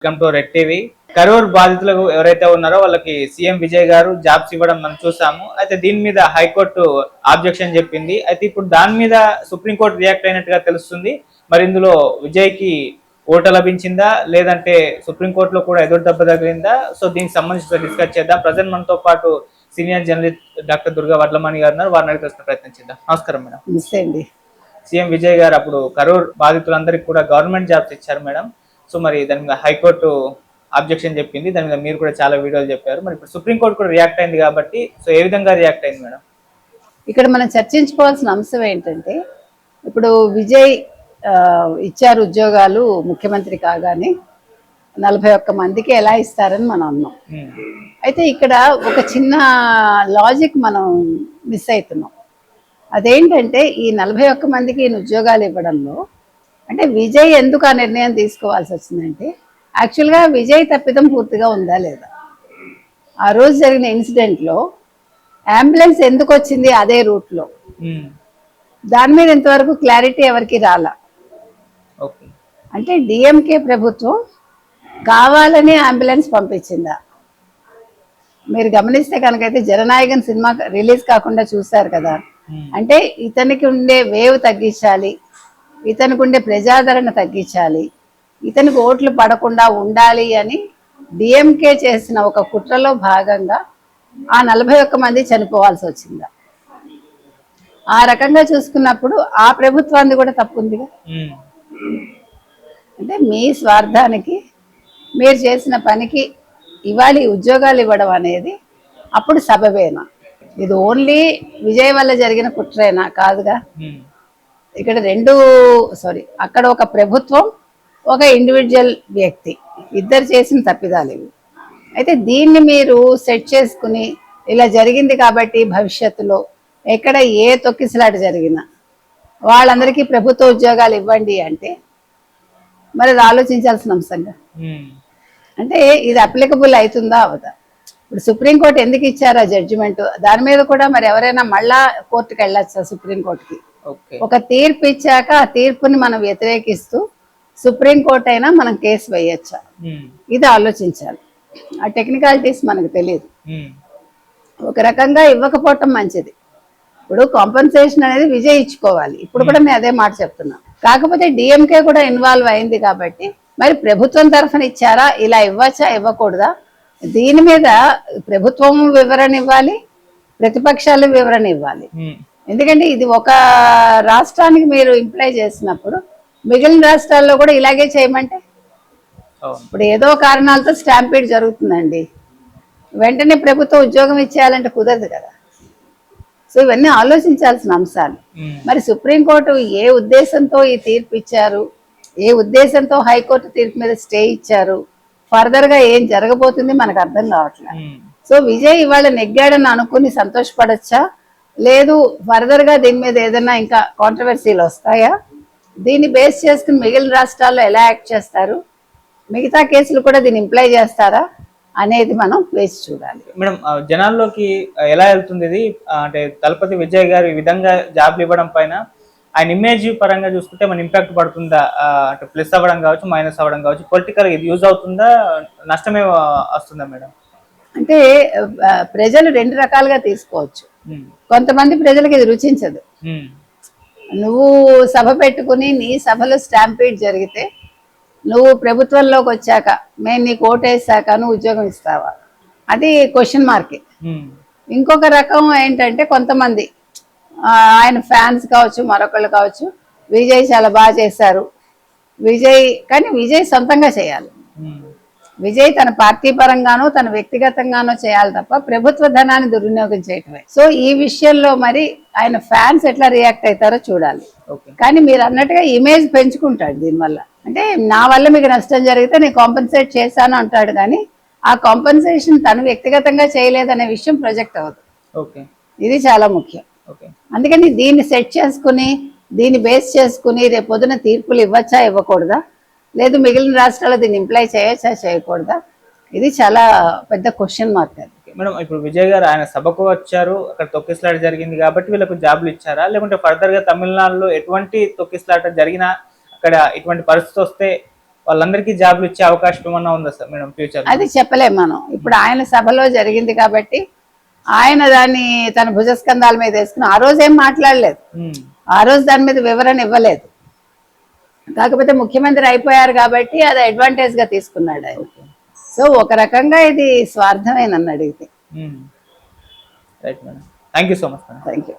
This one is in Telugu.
Welcome to red TV. Karur బాధితులు ఎవరైతే ఉన్నారో వాళ్ళకి సీఎం విజయ్ గారు జాబ్స్ ఇవ్వడం మనం చూసాము. అయితే దీని మీద హైకోర్టు ఆబ్జెక్షన్ చెప్పింది. అయితే ఇప్పుడు దాని మీద సుప్రీంకోర్టు రియాక్ట్ అయినట్టుగా తెలుస్తుంది. మరి ఇందులో విజయ్ కి ఓట లభించిందా లేదంటే సుప్రీంకోర్టులో కూడా ఎదురు దెబ్బ తగిలిందా? సో దీనికి సంబంధించి డిస్కస్ చేద్దాం. ప్రజెంట్ మనతో పాటు senior journalist doctor Durga Vadlamani గారు ఉన్నారు. వారిని అడిగి తెలుసుకునే ప్రయత్నం చేద్దాం. నమస్కారం మేడం. సీఎం విజయ్ గారు అప్పుడు కరూర్ బాధితులందరికీ కూడా గవర్నమెంట్ జాబ్స్ ఇచ్చారు మేడం. సో మరి దాని మీద హైకోర్టు ఆబ్జెక్షన్ చెప్పింది. దాని మీద మీరు కూడా చాలా వీడియోలు చెప్పారు. మరి ఇప్పుడు సుప్రీంకోర్టు కూడా రియాక్ట్ అయింది కాబట్టి సో ఏ విధంగా రియాక్ట్ అయింది మేడం? ఇక్కడ మనం చర్చించుకోవాల్సిన అంశం ఏంటంటే, ఇప్పుడు విజయ్ ఇచ్చారు ఉద్యోగాలు ముఖ్యమంత్రి కాగానే 41 మందికి ఎలా ఇస్తారని మనం అన్నాం. అయితే ఇక్కడ ఒక చిన్న లాజిక్ మనం మిస్ అవుతున్నాం. అదేంటంటే ఈ 41 మందికి ఉద్యోగాలు ఇవ్వడంలో అంటే విజయ్ ఎందుకు ఆ నిర్ణయం తీసుకోవాల్సి వచ్చిందంటే, యాక్చువల్గా విజయ్ తప్పిదం పూర్తిగా ఉందా లేదా? ఆ రోజు జరిగిన ఇన్సిడెంట్లో అంబులెన్స్ ఎందుకు వచ్చింది అదే రూట్లో, దాని మీద ఇంతవరకు క్లారిటీ ఎవరికి రాలా. అంటే డిఎంకే ప్రభుత్వం కావాలని అంబులెన్స్ పంపించిందా? మీరు గమనిస్తే కనుకైతే జననాయకన్ సినిమా రిలీజ్ కాకుండా చూశారు కదా. అంటే ఇతనికి ఉండే వేవ్ తగ్గించాలి, ఇతనికి ఉండే ప్రజాదరణ తగ్గించాలి, ఇతనికి ఓట్లు పడకుండా ఉండాలి అని డిఎంకే చేసిన ఒక కుట్రలో భాగంగా ఆ 41 మంది చనిపోవాల్సి వచ్చిందా? ఆ రకంగా చూసుకున్నప్పుడు ఆ ప్రభుత్వాన్ని కూడా తప్పుందిగా. అంటే మీ స్వార్థానికి మీరు చేసిన పనికి ఇవాళ ఉద్యోగాలు ఇవ్వడం అనేది అప్పుడు సబబేనా? ఇది ఓన్లీ విజయ్ వల్ల జరిగిన కుట్రేనా? కాదుగా. ఇక్కడ అక్కడ ఒక ప్రభుత్వం, ఒక ఇండివిజువల్ వ్యక్తి, ఇద్దరు చేసిన తప్పిదాలు ఇవి. అయితే దీన్ని మీరు సెట్ చేసుకుని ఇలా జరిగింది కాబట్టి భవిష్యత్తులో ఎక్కడ ఏ తొక్కిసలాట జరిగినా వాళ్ళందరికీ ప్రభుత్వ ఉద్యోగాలు ఇవ్వండి అంటే మరి అది ఆలోచించాల్సిన అంశంగా. అంటే ఇది అప్లికబుల్ అవుతుందా అవదా? ఇప్పుడు సుప్రీంకోర్టు ఎందుకు ఇచ్చారా జడ్జిమెంట్, దాని మీద కూడా మరి ఎవరైనా మళ్ళా కోర్టుకు వెళ్ళొచ్చా? సుప్రీంకోర్టుకి ఒక తీర్పు ఇచ్చాక ఆ తీర్పుని మనం వ్యతిరేకిస్తూ సుప్రీంకోర్టు అయినా మనం కేసు వేయచ్చా? ఇది ఆలోచించాలి. ఆ టెక్నికాలిటీస్ మనకు తెలియదు. ఒక రకంగా ఇవ్వకపోవటం మంచిది. ఇప్పుడు కాంపన్సేషన్ అనేది విజయ్ ఇచ్చుకోవాలి. ఇప్పుడు కూడా నేను అదే మాట చెప్తున్నా. కాకపోతే డిఎంకే కూడా ఇన్వాల్వ్ అయింది కాబట్టి మరి ప్రభుత్వం తరఫున ఇచ్చారా, ఇలా ఇవ్వచ్చా ఇవ్వకూడదా, దీని మీద ప్రభుత్వం వివరణ ఇవ్వాలి, ప్రతిపక్షాలు వివరణ ఇవ్వాలి. ఎందుకంటే ఇది ఒక రాష్ట్రానికి మీరు ఇంప్లై చేసినప్పుడు మిగిలిన రాష్ట్రాల్లో కూడా ఇలాగే చేయమంటే, ఇప్పుడు ఏదో కారణాలతో స్టాంపీడ్ జరుగుతుందండి, వెంటనే ప్రభుత్వం ఉద్యోగం ఇచ్చేయాలంటే కుదరదు కదా. సో ఇవన్నీ ఆలోచించాల్సిన అంశాలు. మరి సుప్రీంకోర్టు ఏ ఉద్దేశంతో ఈ తీర్పు ఇచ్చారు, ఏ ఉద్దేశంతో హైకోర్టు తీర్పు మీద స్టే ఇచ్చారు, ఫర్దర్ గా ఏం జరగబోతుంది మనకు అర్థం కావట్లేదు. సో విజయ్ ఇవాళ నెగ్గాడని అనుకుని సంతోషపడచ్చా, లేదు ఫర్దర్ గా దీని మీద ఏదైనా ఇంకా కాంట్రవర్సీలు వస్తాయా, దీన్ని బేస్ చేసుకుని మిగిలిన రాష్ట్రాల్లో ఎలా యాక్ట్ చేస్తారు, మిగతా కేసులు కూడా దీన్ని ఇంప్లై చేస్తారా అనేది మనం వేసి చూడాలి. మేడం, జనాల్లోకి ఎలా వెళ్తుంది ఇది? అంటే దళపతి విజయ్ గారు ఈ విధంగా జాబ్లు ఇవ్వడం పైన ఆయన ఇమేజ్ పరంగా చూసుకుంటే మన ఇంపాక్ట్ పడుతుందా? అంటే ప్లస్ అవ్వడం కావచ్చు, మైనస్ అవ్వడం కావచ్చు, పొలిటికల్ ఇది యూజ్ అవుతుందా, నష్టమే వస్తుందా మేడం? అంటే ప్రజలు రెండు రకాలుగా తీసుకోవచ్చు. కొంతమంది ప్రజలకు ఇది రుచించదు. నువ్వు సభ పెట్టుకుని నీ సభలో స్టాంపీడ్ జరిగితే నువ్వు ప్రభుత్వంలోకి వచ్చాక మేము నీకు ఓటేసాక నువ్వు ఉద్యోగం ఇస్తావా, అది క్వశ్చన్ మార్కే. ఇంకొక రకం ఏంటంటే కొంతమంది ఆయన ఫ్యాన్స్ కావచ్చు, మరొకళ్ళు కావచ్చు, విజయ్ చాలా బాగా చేశారు, కానీ విజయ్ సొంతంగా చేయాలి, విజయ్ తన పార్టీ పరంగానో తన వ్యక్తిగతంగానో చేయాలి తప్ప ప్రభుత్వ ధనాన్ని దుర్వినియోగం చేయటమే. సో ఈ విషయంలో మరి ఆయన ఫ్యాన్స్ ఎట్లా రియాక్ట్ అవుతారో చూడాలి. కానీ మీరు అన్నట్టుగా ఇమేజ్ పెంచుకుంటాడు దీనివల్ల. అంటే నా వల్ల మీకు నష్టం జరిగితే నేను కాంపెన్సేట్ చేశాను అంటాడు, కానీ ఆ కాంపెన్సేషన్ తను వ్యక్తిగతంగా చేయలేదనే విషయం ప్రొజెక్ట్ అవ్వదు. ఇది చాలా ముఖ్యం. అందుకని దీన్ని సెట్ చేసుకుని దీన్ని బేస్ చేసుకుని రేపు పొద్దున తీర్పులు ఇవ్వచ్చా ఇవ్వకూడదా, లేదు మిగిలిన రాష్ట్రాల్లో దీన్ని ఇంప్లై చేయొచ్చా చేయకూడదా, ఇది చాలా పెద్ద క్వశ్చన్ మార్క్. అది మేడం, ఇప్పుడు విజయ్ గారు ఆయన సభకు వచ్చారు, అక్కడ తొక్కిసలాట జరిగింది కాబట్టి వీళ్ళకు జాబ్లు ఇచ్చారా, లేకుంటే ఫర్దర్ గా తమిళనాడులో ఎటువంటి తొక్కిసలాట జరిగినా అక్కడ ఇటువంటి పరిస్థితి వస్తే వాళ్ళందరికీ జాబ్లు ఇచ్చే అవకాశం ఏమన్నా ఉందా సార్ మేడం ఫ్యూచర్? అది చెప్పలేం మనం. ఇప్పుడు ఆయన సభలో జరిగింది కాబట్టి ఆయన దాన్ని తన భుజస్కంధాల మీద వేసుకుని ఆ రోజు ఏం మాట్లాడలేదు, ఆ రోజు దాని మీద వివరణ ఇవ్వలేదు. కాకపోతే ముఖ్యమంత్రి అయిపోయారు కాబట్టి అది అడ్వాంటేజ్ గా తీసుకున్నాడు ఆయన. సో ఒక రకంగా ఇది స్వార్థమే నన్ను అడిగితే. Right madam, thank you so much. Thank you.